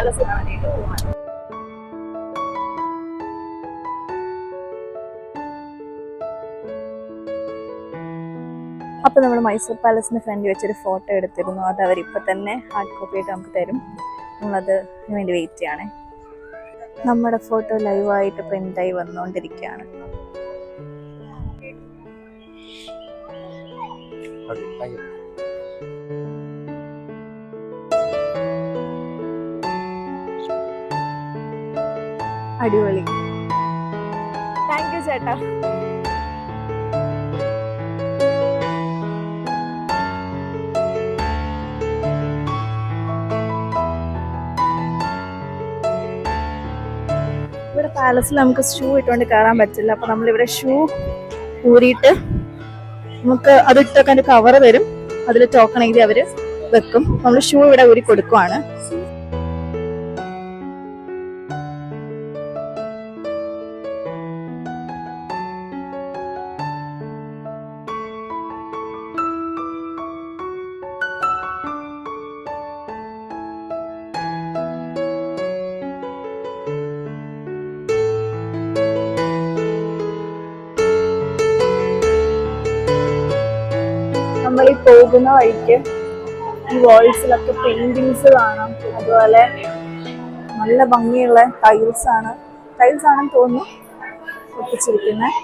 Palace കാണാനായിട്ട് പോവാണ്. അപ്പോൾ നമ്മൾ മൈസൂർ പാലസിന് ഫ്രണ്ട് വെച്ചൊരു ഫോട്ടോ എടുത്തിരുന്നു. അത് അവരിപ്പോൾ തന്നെ ഹാർഡ് കോപ്പി ആയിട്ട് നമുക്ക് തരും. നമ്മളത് വേണ്ടി വെയിറ്റ് ചെയ്യണേ. നമ്മുടെ ഫോട്ടോ ലൈവായിട്ട് പ്രിൻ്റായി വന്നുകൊണ്ടിരിക്കുകയാണ്. അടിപൊളി. താങ്ക് യു ചേട്ടാ. ഇവിടെ പാലസിൽ നമുക്ക് ഷൂ ഇട്ടുകൊണ്ട് കയറാൻ പറ്റില്ല. അപ്പോൾ നമ്മളിവിടെ ഷൂ ഊരിയിട്ട് നമുക്ക് അത് ഇട്ടൊക്കെ അതിൻ്റെ കവർ തരും. അതിൽ ടോക്കൺ എഴുതി അവർ വെക്കും. നമ്മൾ ഷൂ ഇവിടെ ഊരി കൊടുക്കുവാണ്. നമ്മൾ ഈ പോകുന്ന വഴിക്ക് ഈ വാൾസിലൊക്കെ പെയിന്റിങ്സ് കാണാം. അതുപോലെ നല്ല ഭംഗിയുള്ള ടൈൽസ് ആണെന്ന് തോന്നുന്നു ഒട്ടിച്ചിരിക്കുന്നത്.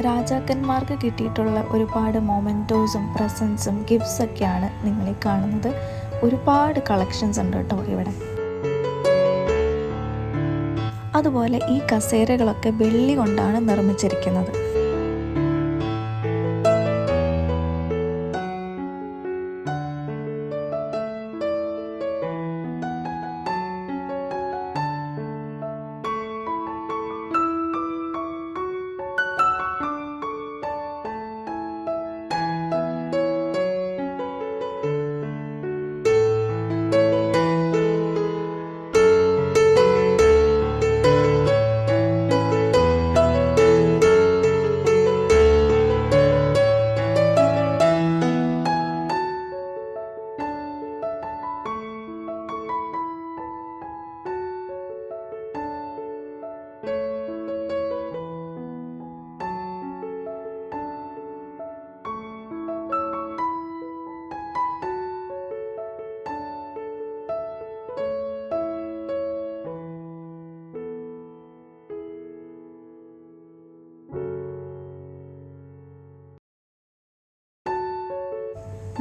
രാജാക്കന്മാർക്ക് കിട്ടിയിട്ടുള്ള ഒരുപാട് മൊമെൻറ്റോസും പ്രസൻസും ഗിഫ്റ്റ്സൊക്കെയാണ് നിങ്ങളീ കാണുന്നത്. ഒരുപാട് കളക്ഷൻസ് ഉണ്ട് കേട്ടോ ഇവിടെ. അതുപോലെ ഈ കസേരകളൊക്കെ വെള്ളി കൊണ്ടാണ് നിർമ്മിച്ചിരിക്കുന്നത്.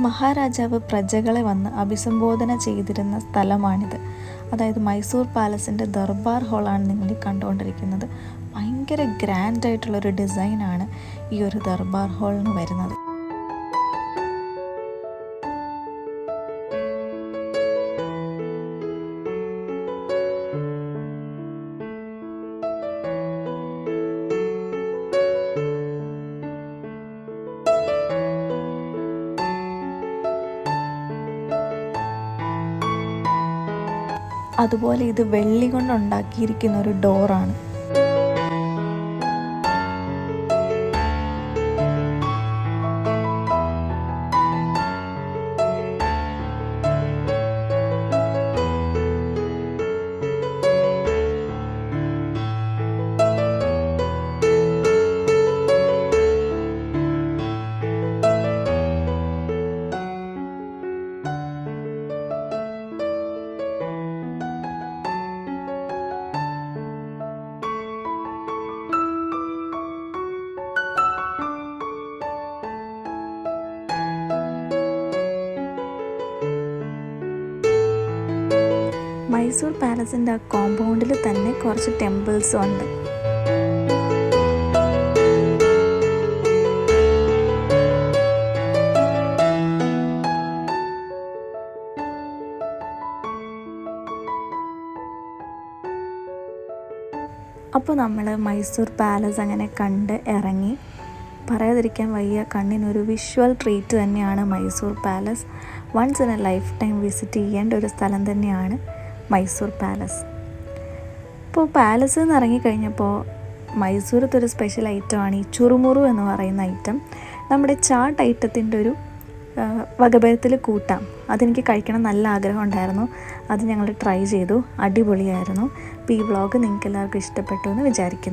മഹാരാജാവ് പ്രജകളെ വന്ന് അഭിസംബോധന ചെയ്തിരുന്ന സ്ഥലമാണിത്. അതായത് മൈസൂർ പാലസിൻ്റെ ദർബാർ ഹാളാണ് നിങ്ങൾ കണ്ടുകൊണ്ടിരിക്കുന്നത്. ഭയങ്കര ഗ്രാൻഡായിട്ടുള്ളൊരു ഡിസൈനാണ് ഈ ഒരു ദർബാർ ഹാളിന് വരുന്നത്. അതുപോലെ ഇത് വെള്ളി കൊണ്ടുണ്ടാക്കിയിരിക്കുന്ന ഒരു ഡോറാണ്. മൈസൂർ പാലസിൻ്റെ ആ കോമ്പൗണ്ടിൽ തന്നെ കുറച്ച് ടെമ്പിൾസും ഉണ്ട്. അപ്പോൾ നമ്മൾ മൈസൂർ പാലസ് അങ്ങനെ കണ്ട് ഇറങ്ങി. പറയാതിരിക്കാൻ വയ്യ, കണ്ണിനൊരു വിഷ്വൽ ട്രീറ്റ് തന്നെയാണ് Mysore palace. Once in a lifetime visit ചെയ്യേണ്ട ഒരു സ്ഥലം തന്നെയാണ് മൈസൂർ പാലസ്. ഇപ്പോൾ പാലസ് എന്ന് ഇറങ്ങിക്കഴിഞ്ഞപ്പോൾ മൈസൂരത്തെ ഒരു സ്പെഷ്യൽ ഐറ്റമാണ് ഈ ചുറുമുറു എന്ന് പറയുന്ന ഐറ്റം. നമ്മുടെ ചാട്ട് ഐറ്റത്തിൻ്റെ ഒരു വകഭേദത്തിൽ കൂട്ടാം. അതെനിക്ക് കഴിക്കണം നല്ല ആഗ്രഹം ഉണ്ടായിരുന്നു. അത് ഞങ്ങൾ ട്രൈ ചെയ്തു, അടിപൊളിയായിരുന്നു. അപ്പോൾ ഈ വ്ളോഗ് നിങ്ങൾക്ക് എല്ലാവർക്കും ഇഷ്ടപ്പെട്ടു എന്ന് വിചാരിക്കുന്നു.